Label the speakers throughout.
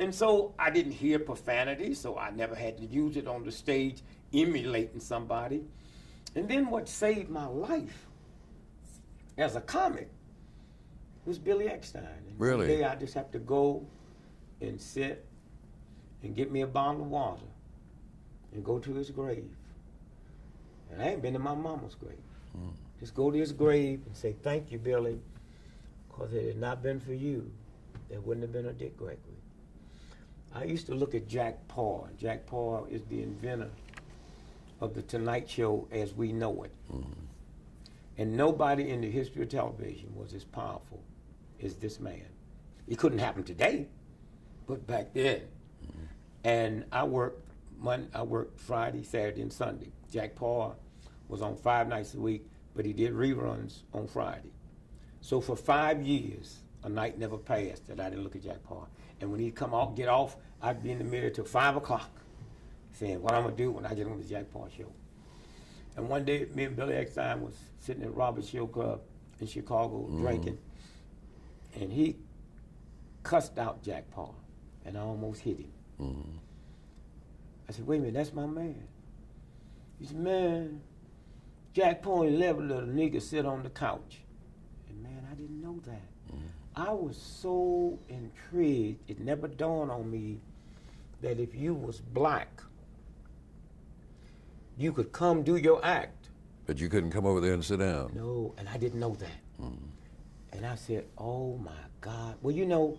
Speaker 1: And so I didn't hear profanity, so I never had to use it on the stage emulating somebody. And then what saved my life as a comic was Billy Eckstine. And
Speaker 2: Really?
Speaker 1: one day I just have to go and sit and get me a bottle of water and go to his grave. And I ain't been to my mama's grave. Just go to his grave and say, thank you, Billy, because if it had not been for you, there wouldn't have been a Dick Gregory. I used to look at Jack Paar. Jack Paar is the inventor of the Tonight Show as we know it. And nobody in the history of television was as powerful as this man. It couldn't happen today, but back then. And I worked Friday, Saturday, and Sunday. Jack Paar was on 5 nights a week, but he did reruns on Friday. So for 5 years, a night never passed that I didn't look at Jack Paar. And when he'd come out, get off, I'd be in the mirror till 5 o'clock, saying what I'm gonna do when I get on the Jack Paar show. And one day, me and Billy Eckstine was sitting at Robert's Show Club in Chicago drinking, and he cussed out Jack Paar, and I almost hit him. I said, wait a minute, that's my man. He said, man, Jack Paar ain't never let a nigga sit on the couch. And man, I didn't know that. I was so intrigued, it never dawned on me that if you was black, you could come do your act.
Speaker 2: But you couldn't come over there and sit down.
Speaker 1: No, and I didn't know that. And I said, oh my God. Well, you know,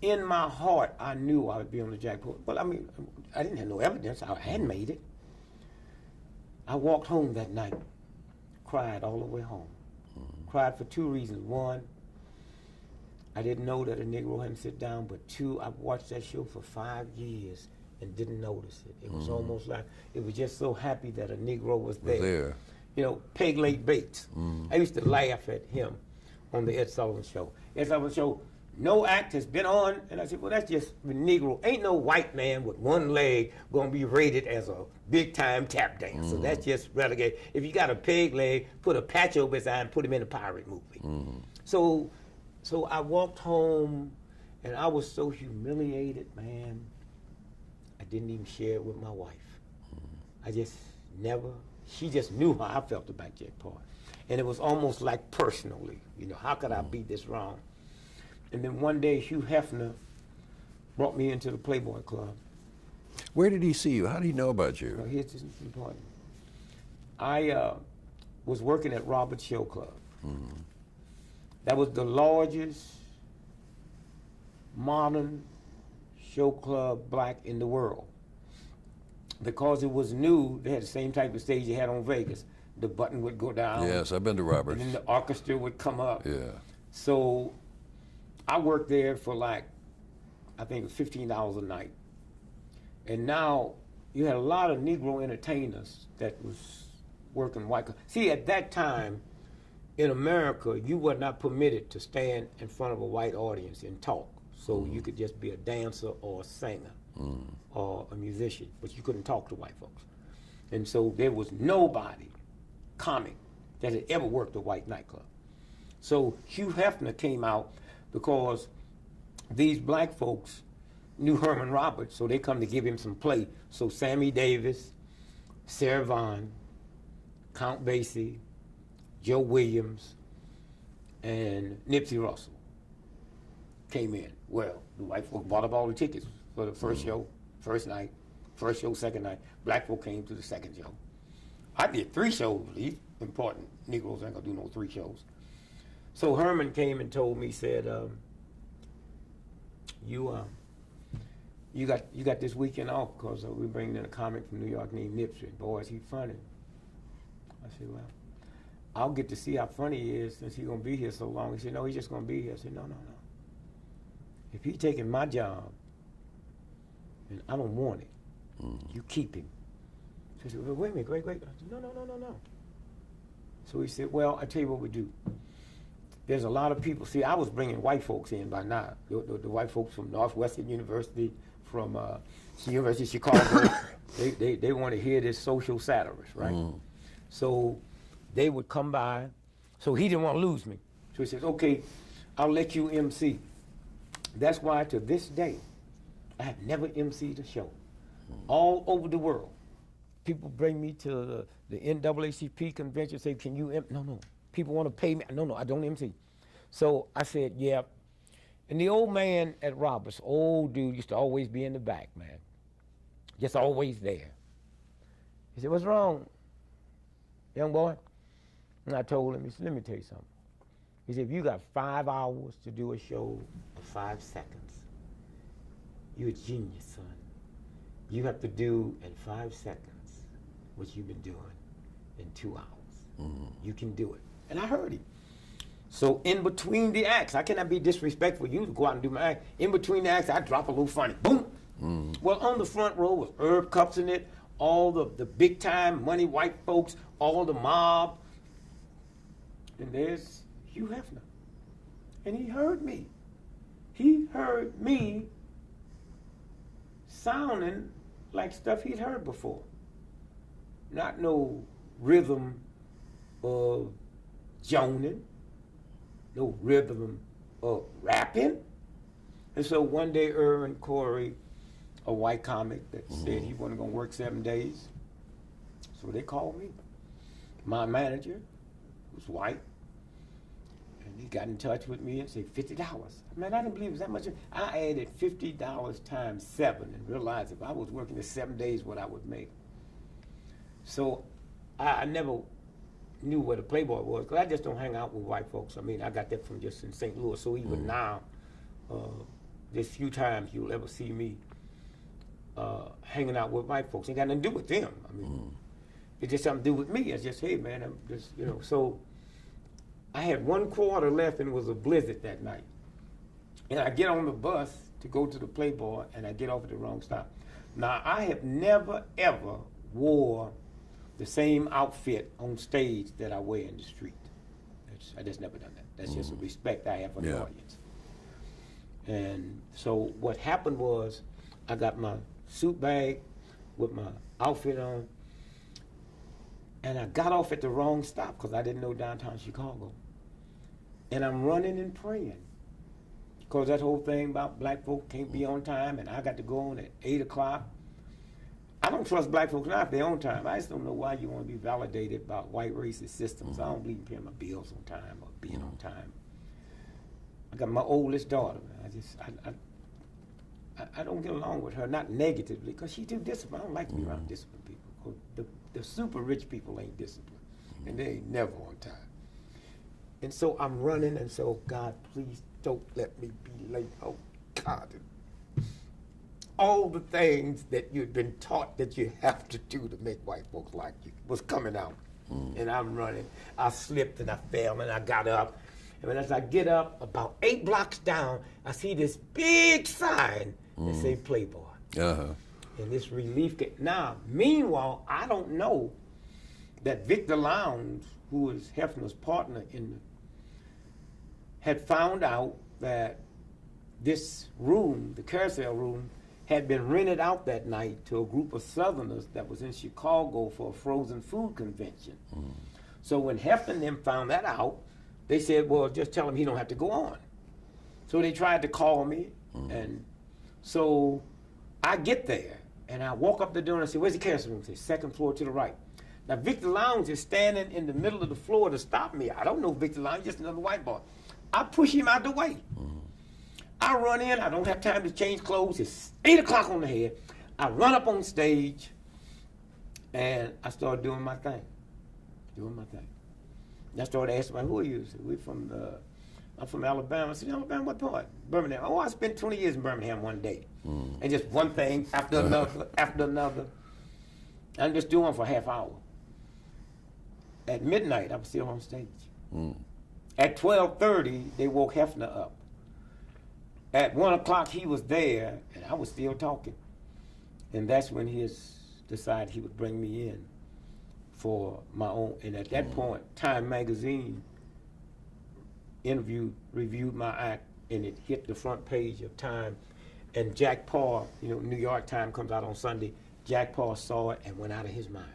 Speaker 1: in my heart, I knew I would be on the Jack Paar. Well, I mean, I didn't have no evidence. I hadn't made it. I walked home that night, cried all the way home. Cried for 2 reasons. One, I didn't know that a Negro hadn't sit down, but 2, I've watched that show for 5 years and didn't notice it. It was almost like, it was just so happy that a Negro was there. You know, Peg Leg Bates. I used to laugh at him on the Ed Sullivan Show. Ed Sullivan Show, no act has been on, and I said, well, that's just a Negro. Ain't no white man with one leg gonna be rated as a big-time tap dancer. That's just relegated. If you got a peg leg, put a patch over his eye and put him in a pirate movie. So I walked home, and I was so humiliated, man. I didn't even share it with my wife. I just never, she just knew how I felt about Jack Paar. And it was almost like personally, you know, how could I be this wrong? And then one day, Hugh Hefner brought me into the Playboy Club.
Speaker 2: Where did he see you? How did he know about you?
Speaker 1: Well, here's this important. I was working at Robert's Show Club. That was the largest modern show club black in the world. Because it was new, they had the same type of stage they had on Vegas. The button would go down.
Speaker 2: Yes, I've been to Robert's.
Speaker 1: And then the orchestra would come up.
Speaker 2: Yeah.
Speaker 1: So I worked there for like, I think it was $15 a night. And now you had a lot of Negro entertainers that was working white. See, at that time, in America, you were not permitted to stand in front of a white audience and talk. So you could just be a dancer or a singer or a musician, but you couldn't talk to white folks. And so there was nobody, comic, that had ever worked a white nightclub. So Hugh Hefner came out because these black folks knew Herman Roberts, so they come to give him some play. So Sammy Davis, Sarah Vaughan, Count Basie, Joe Williams, and Nipsey Russell came in. Well, the white folk bought up all the tickets for the first show, first night, first show, second night. Black folk came to the second show. I did 3 shows. These important Negroes ain't gonna do no 3 shows. So Herman came and told me, said, you got this weekend off because we're bringing in a comic from New York named Nipsey. Boy, is he funny. I said, well, I'll get to see how funny he is since he's gonna be here so long. He said, no, he's just gonna be here. I said, no. If he's taking my job, and I don't want it, you keep him. So I said, well, wait a minute, wait. I said, no. So he said, well, I tell you what we do. There's a lot of people. See, I was bringing white folks in by now. The white folks from Northwestern University, from the University of Chicago. they want to hear this social satirist, right? So they would come by. So he didn't want to lose me. So he says, okay, I'll let you MC. That's why to this day, I have never emceed a show. All over the world. People bring me to the NAACP convention, say, can you no. People want to pay me. No, I don't MC. So I said, yeah. And the old man at Roberts, old dude, used to always be in the back, man. Just always there. He said, what's wrong, young boy? And I told him, he said, let me tell you something. He said, if you got 5 hours to do a show of 5 seconds, you're a genius, son. You have to do in 5 seconds what you've been doing in 2 hours. You can do it. And I heard him. So in between the acts, I cannot be disrespectful. You go out and do my act. In between the acts, I drop a little funny. Boom. Well, on the front row was Herb Cups in it, all the big time money white folks, all the mob. And there's Hugh Hefner. And he heard me. He heard me sounding like stuff he'd heard before. Not no rhythm of joning, no rhythm of rapping. And so one day Irvin Corey, a white comic that said he wasn't gonna work 7 days, so they called me. My manager was white, and he got in touch with me and said $50. Man, I didn't believe it was that much. I added $50 times 7 and realized if I was working the 7 days, what I would make. So I never knew what a Playboy was, because I just don't hang out with white folks. I mean, I got that from just in St. Louis. So even now, there's few times you'll ever see me hanging out with white folks. Ain't got nothing to do with them. I mean, it's just something to do with me. It's just, hey, man, I'm just, you know. So I had 1 quarter left, and it was a blizzard that night. And I get on the bus to go to the Playboy, and I get off at the wrong stop. Now, I have never, ever wore the same outfit on stage that I wear in the street. I just never done that. That's just a respect I have for the audience. And so what happened was, I got my suit bag with my outfit on, and I got off at the wrong stop because I didn't know downtown Chicago. And I'm running and praying, because that whole thing about black folk can't be on time, and I got to go on at 8 o'clock. I don't trust black folks now if they're on time. I just don't know why you want to be validated about white racist systems. I don't believe in paying my bills on time or being on time. I got my oldest daughter, man. I don't get along with her, not negatively, because she's too disciplined. I don't like to be around disciplined people. The super rich people ain't disciplined, and they ain't never on time. And so I'm running, and so, God, please don't let me be late. Oh, God. All the things that you've been taught that you have to do to make white folks like you was coming out. And I'm running. I slipped and I fell and I got up. And as I get up, about 8 blocks down, I see this big sign that say Playboy. And this relief. Now, meanwhile, I don't know that Victor Lowndes, who was Hefner's partner had found out that this room, the carousel room, had been rented out that night to a group of Southerners that was in Chicago for a frozen food convention. So when Hefner and them found that out, they said, well, just tell him he don't have to go on. So they tried to call me, and so I get there, and I walk up the door and I say, where's the carousel room? They say, 2nd floor to the right. Now, Victor Lowndes is standing in the middle of the floor to stop me. I don't know Victor Lowndes, just another white boy. I push him out the way. I run in, I don't have time to change clothes. It's 8 o'clock on the head. I run up on stage, and I start doing my thing. And I started asking, who are you? I said, I'm from Alabama. I said, Alabama, what part? Birmingham. Oh, I spent 20 years in Birmingham one day. And just one thing after another, after another. I'm just doing for a half hour. At midnight, I was still on stage. At 12:30, they woke Hefner up. At 1 o'clock, he was there, and I was still talking. And that's when he decided he would bring me in for my own. And at that point, Time magazine reviewed my act, and it hit the front page of Time. And Jack Paul, New York Times comes out on Sunday. Jack Paul saw it and went out of his mind.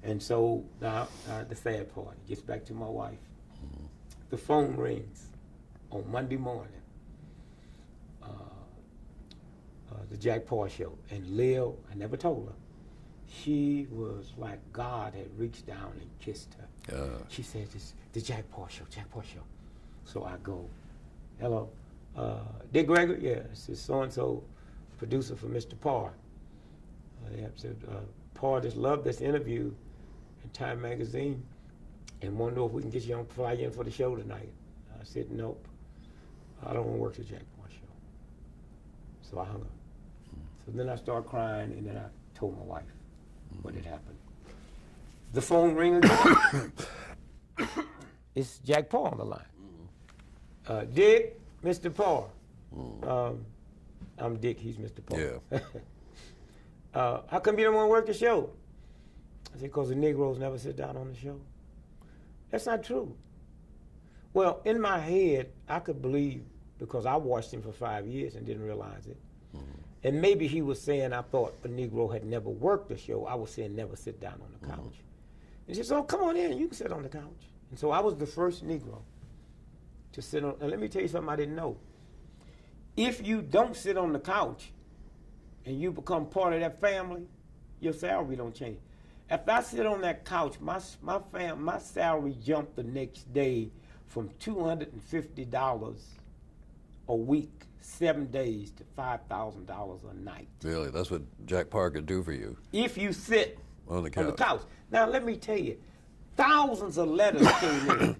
Speaker 1: And so now the sad part, it gets back to my wife. The phone rings on Monday morning. Jack Paul show. And Lil, I never told her, she was like God had reached down and kissed her. She said, "It's the Jack Paul show, Jack Paul show." So I go, "Hello, Dick Gregory? Yeah, it's this so-and-so producer for Mr. Parr." They said, "Parr just loved this interview in Time Magazine and want to know if we can get you on, fly you in for the show tonight." I said, "Nope, I don't want to work the Jack Paul show." So I hung up. So then I started crying, and then I told my wife what had happened. The phone ring again. It's Jack Paul on the line. "Dick, Mr. Paul." I'm Dick, he's Mr. Paul.
Speaker 2: Yeah.
Speaker 1: "How come you don't want to work the show?" I said, "Because the Negroes never sit down on the show." "That's not true." Well, in my head, I could believe, because I watched him for 5 years and didn't realize it. And maybe he was saying I thought a Negro had never worked the show. I was saying never sit down on the couch. And he said, "Oh, come on in, you can sit on the couch." And so I was the first Negro to sit on. And let me tell you something I didn't know. If you don't sit on the couch and you become part of that family, your salary don't change. If I sit on that couch, my salary jumped the next day from $250 a week, 7 days, to $5,000 a night.
Speaker 2: Really? That's what Jack Parr could do for you?
Speaker 1: If you sit
Speaker 2: on the couch.
Speaker 1: Now, let me tell you, thousands of letters came in